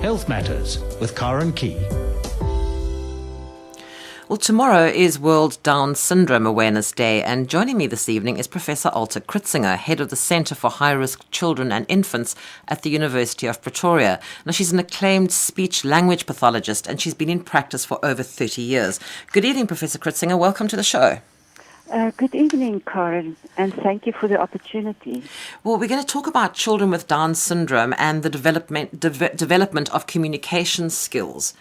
Health Matters with Karen Key. Well, tomorrow is World Down Syndrome Awareness Day, and joining me this evening is Professor Saslha Kritzinger, head of the Centre for High-Risk Children and Infants at the University of Pretoria. Now, she's an acclaimed speech-language pathologist, and she's been in practice for over 30 years. Good evening, Professor Kritzinger. Welcome to the show. Good evening, Karen, and thank you for the opportunity. Well, we're going to talk about children with Down syndrome and the development of communication skills.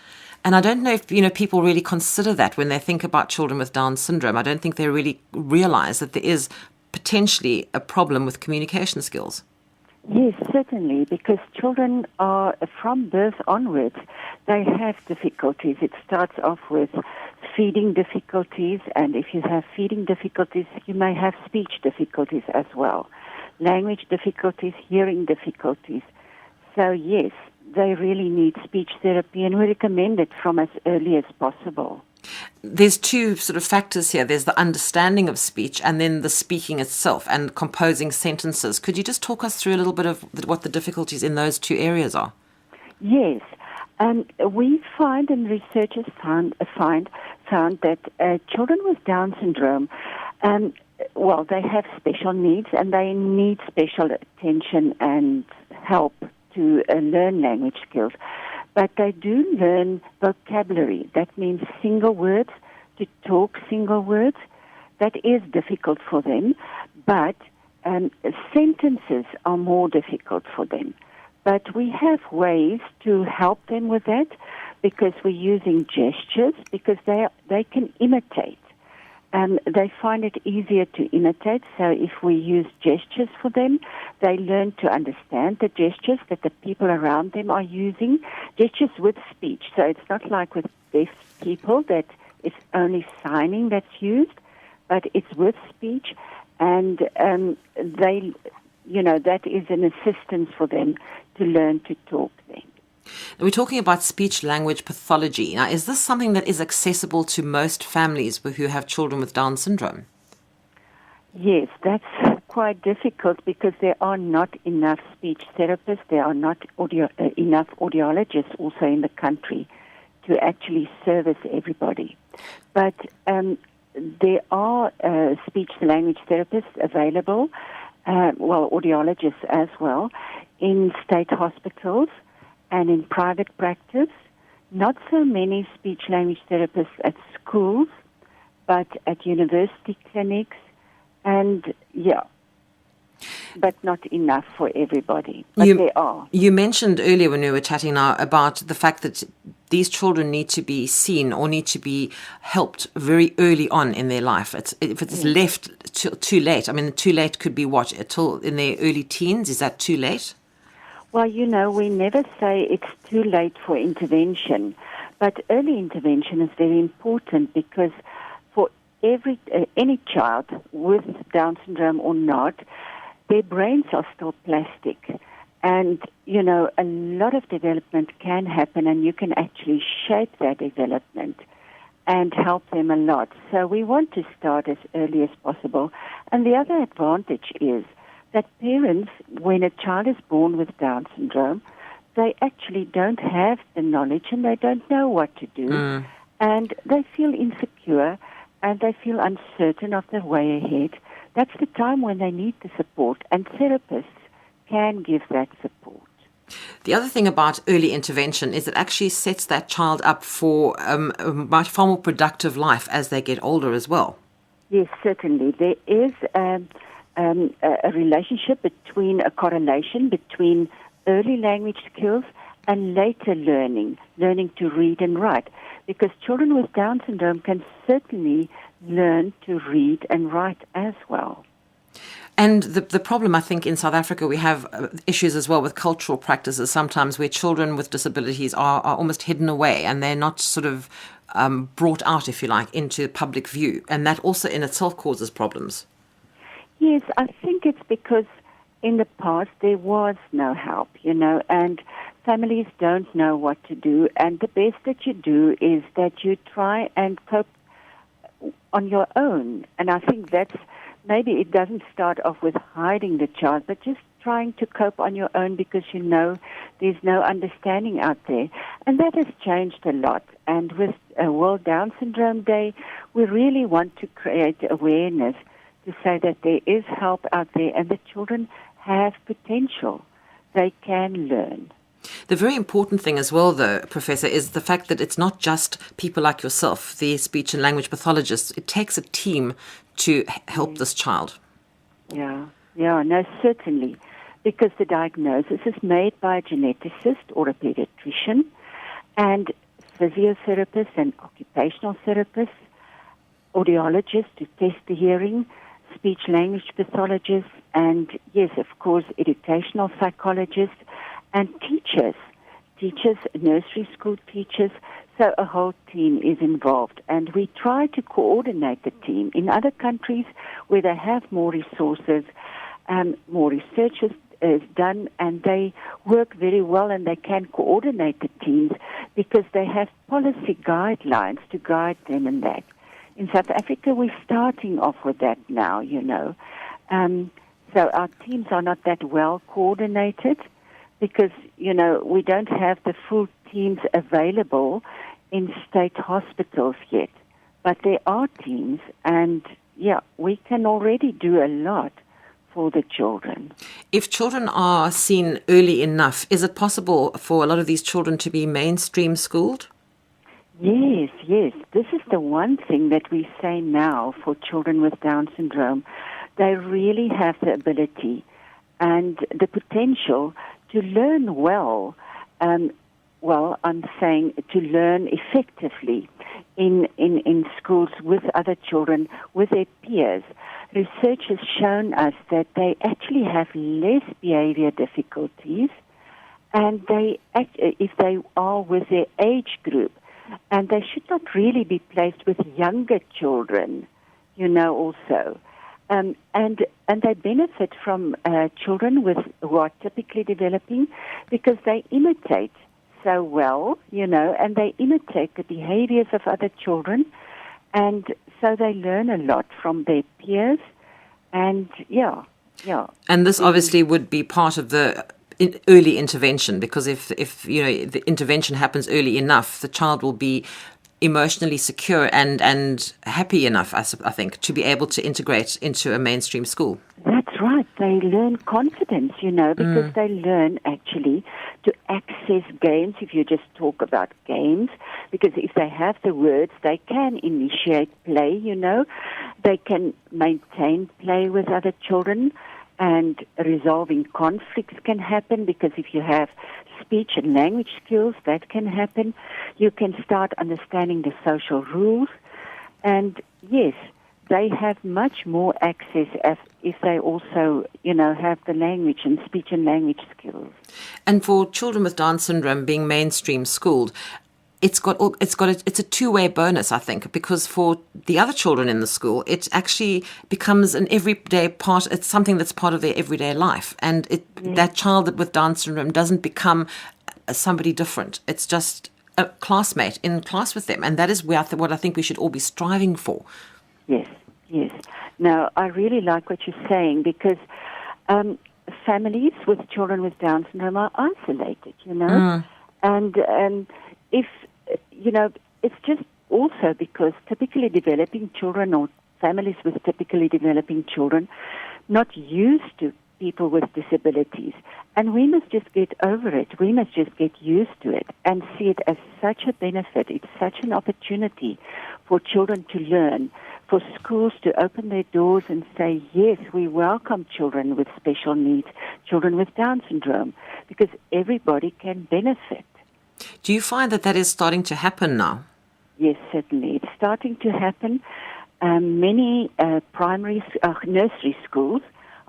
And I don't know if people really consider that when they think about children with Down syndrome. I don't think they really realize that there is potentially a problem with communication skills. Yes, certainly, because children are, from birth onwards, they have difficulties. It starts off with feeding difficulties, and if you have feeding difficulties, you may have speech difficulties as well. Language difficulties, hearing difficulties. So yes, they really need speech therapy, and we recommend it from as early as possible. There's two sort of factors here. There's the understanding of speech and then the speaking itself and composing sentences. Could you just talk us through a little bit of what the difficulties in those two areas are? Yes. We find, and researchers found that children with Down syndrome, they have special needs and they need special attention and help to learn language skills. But they do learn vocabulary. That means single words, to talk single words. That is difficult for them, but sentences are more difficult for them. But we have ways to help them with that because we're using gestures, because they can imitate. They find it easier to imitate, so if we use gestures for them, they learn to understand the gestures that the people around them are using, gestures with speech. So it's not like with deaf people that it's only signing that's used, but it's with speech, and that is an assistance for them to learn to talk then. We're talking about speech-language pathology. Now, is this something that is accessible to most families who have children with Down syndrome? Yes, that's quite difficult because there are not enough speech therapists. There are not enough audiologists also in the country to actually service everybody. But there are speech-language therapists available, audiologists as well, in state hospitals and in private practice. Not so many speech-language therapists at schools, but at university clinics, but not enough for everybody. But there are. You mentioned earlier when we were chatting now about the fact that these children need to be seen or need to be helped very early on in their life. If it's left too late, too late could be what, until in their early teens? Is that too late? Well, we never say it's too late for intervention, but early intervention is very important because for any child with Down syndrome or not, their brains are still plastic. And, a lot of development can happen and you can actually shape that development and help them a lot. So we want to start as early as possible. And the other advantage is that parents, when a child is born with Down syndrome, they actually don't have the knowledge and they don't know what to do. And they feel insecure and they feel uncertain of the way ahead. That's the time when they need the support, and therapists can give that support. The other thing about early intervention is it actually sets that child up for a much far more productive life as they get older as well. Yes, certainly. There is a correlation between early language skills and later learning to read and write, because children with Down syndrome can certainly learn to read and write as well. And the problem, I think, in South Africa, we have issues as well with cultural practices sometimes where children with disabilities are almost hidden away and they're not sort of brought out, if you like, into public view. And that also in itself causes problems. Yes, I think it's because in the past there was no help, and families don't know what to do. And the best that you do is that you try and cope on your own. And I think that's, maybe it doesn't start off with hiding the child, but just trying to cope on your own because you know There's no understanding out there. And that has changed a lot. And with World Down Syndrome Day, we really want to create awareness to say that there is help out there and the children have potential. They can learn. The very important thing as well, though, Professor, is the fact that it's not just people like yourself, the speech and language pathologists. It takes a team to help this child. Yeah, no, certainly. Because the diagnosis is made by a geneticist or a pediatrician, and physiotherapists and occupational therapists, audiologists to test the hearing, speech-language pathologists, and, yes, of course, educational psychologists, and teachers, nursery school teachers. So a whole team is involved. And we try to coordinate the team. In other countries where they have more resources, more research is done, and they work very well, and they can coordinate the teams because they have policy guidelines to guide them in that. In South Africa, we're starting off with that now, So our teams are not that well coordinated because, we don't have the full teams available in state hospitals yet. But there are teams, and, we can already do a lot for the children. If children are seen early enough, is it possible for a lot of these children to be mainstream schooled? Yes. This is the one thing that we say now for children with Down syndrome. They really have the ability and the potential to learn well. I'm saying to learn effectively in schools with other children, with their peers. Research has shown us that they actually have less behavior difficulties, and if they are with their age group, and they should not really be placed with younger children, also. And they benefit from children who are typically developing because they imitate so well, and they imitate the behaviors of other children, and so they learn a lot from their peers, and And this obviously would be part of the early intervention, because if the intervention happens early enough, the child will be emotionally secure and happy enough, I think, to be able to integrate into a mainstream school. That's right. They learn confidence, because they learn actually to access games, if you just talk about games, because if they have the words, they can initiate play, They can maintain play with other children, and resolving conflicts can happen because if you have speech and language skills, that can happen. You can start understanding the social rules, and yes, they have much more access if they also, have the language and speech and language skills. And for children with Down syndrome being mainstream schooled, it's a two-way bonus, I think, because for the other children in the school, it actually becomes an everyday part. It's something that's part of their everyday life, and that child with Down syndrome doesn't become somebody different. It's just a classmate in class with them, and that is what I think we should all be striving for. Yes. Now, I really like what you're saying because families with children with Down syndrome are isolated, and if it's just also because typically developing children or families with typically developing children not used to people with disabilities. And we must just get over it. We must just get used to it and see it as such a benefit. It's such an opportunity for children to learn, for schools to open their doors and say, yes, we welcome children with special needs, children with Down syndrome, because everybody can benefit. Do you find that is starting to happen now? Yes, certainly. It's starting to happen. Many nursery schools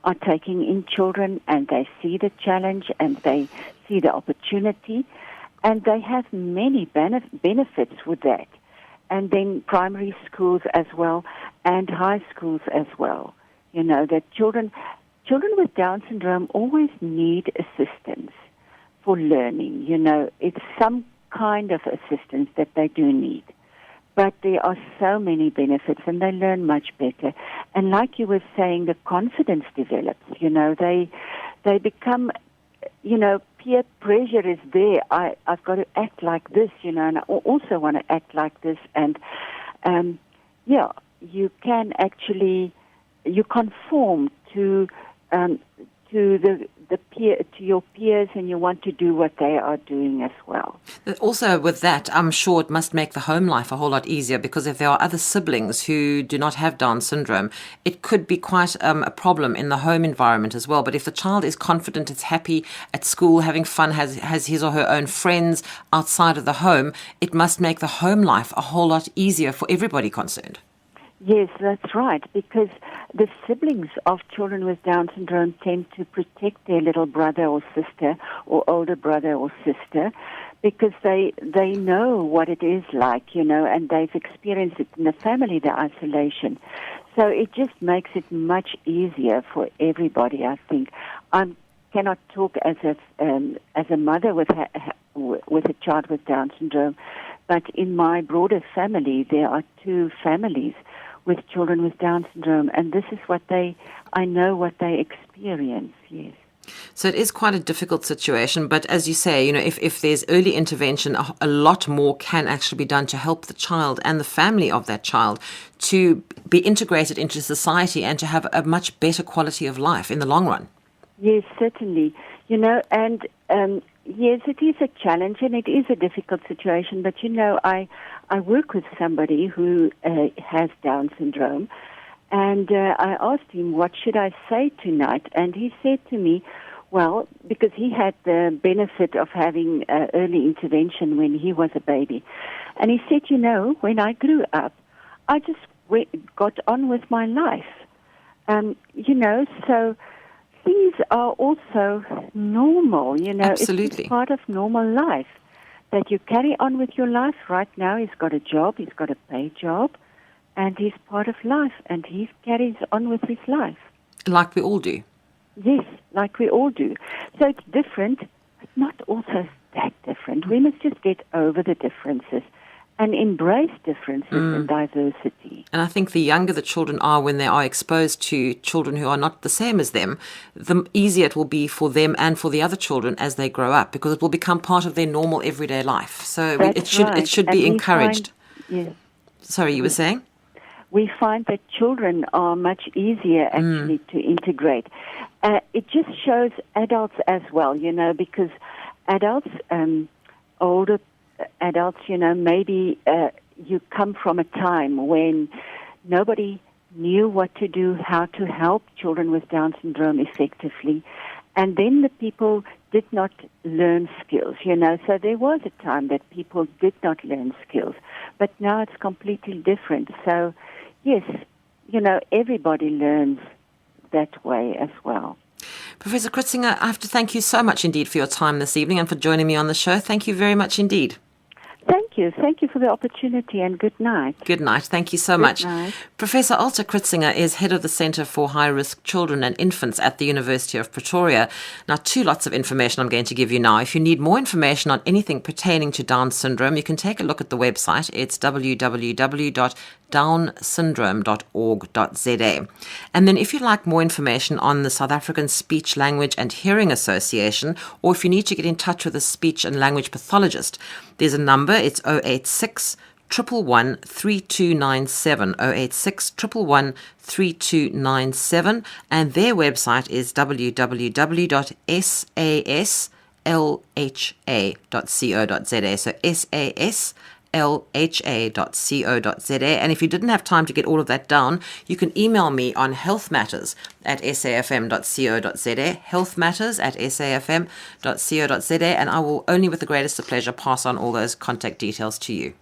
are taking in children, and they see the challenge and they see the opportunity, and they have many benefits with that. And then primary schools as well, and high schools as well. That children with Down syndrome always need assistance for learning. It's some kind of assistance that they do need. But there are so many benefits, and they learn much better. And like you were saying, the confidence develops. They become, peer pressure is there. I've got to act like this, and I also want to act like this. And, you can actually, you conform to the peer, to your peers, and you want to do what they are doing as well. Also, with that, I'm sure it must make the home life a whole lot easier, because if there are other siblings who do not have Down syndrome, it could be quite a problem in the home environment as well. But if the child is confident, it's happy at school, having fun, has his or her own friends outside of the home, it must make the home life a whole lot easier for everybody concerned. Yes, that's right, because the siblings of children with Down syndrome tend to protect their little brother or sister or older brother or sister, because they know what it is like, and they've experienced it in the family, the isolation. So it just makes it much easier for everybody, I think. I cannot talk as a mother with a child with Down syndrome, but in my broader family, there are 2 families with children with Down syndrome, and this is I know what they experience, yes. So it is quite a difficult situation, but as you say, if there's early intervention, a lot more can actually be done to help the child and the family of that child to be integrated into society and to have a much better quality of life in the long run. Yes, certainly. And yes, it is a challenge and it is a difficult situation, but I work with somebody who has Down syndrome, and I asked him, what should I say tonight? And he said to me, well, because he had the benefit of having early intervention when he was a baby. And he said, when I grew up, I just got on with my life. So these are also normal, Absolutely. It's part of normal life. That you carry on with your life. Right now he's got a job, he's got a paid job, and he's part of life, and he carries on with his life. Like we all do. Yes, like we all do. So it's different, but not also that different. We must just get over the differences and embrace differences and diversity. And I think the younger the children are when they are exposed to children who are not the same as them, the easier it will be for them and for the other children as they grow up, because it will become part of their normal everyday life. So it should be encouraged. Yes. Sorry, you were saying? We find that children are much easier actually to integrate. It just shows adults as well, because adults, older adults, maybe you come from a time when nobody knew what to do, how to help children with Down syndrome effectively, and then the people did not learn skills, So there was a time that people did not learn skills, but now it's completely different. So, yes, everybody learns that way as well. Professor Kritzinger, I have to thank you so much indeed for your time this evening and for joining me on the show. Thank you very much indeed. Thank you. Thank you for the opportunity, and good night. Good night. Thank you so much. Professor Olta Kritzinger is head of the Centre for High-Risk Children and Infants at the University of Pretoria. Now, 2 lots of information I'm going to give you now. If you need more information on anything pertaining to Down syndrome, you can take a look at the website. It's www.downsyndrome.org.za. And then if you'd like more information on the South African Speech, Language and Hearing Association, or if you need to get in touch with a speech and language pathologist, there's a number. It's 086 111 3297, 086 111 3297, and their website is www.saslha.co.za. So saslha.co.za. And if you didn't have time to get all of that down, you can email me on healthmatters@safm.co.za, healthmatters@safm.co.za, and I will only with the greatest of pleasure pass on all those contact details to you.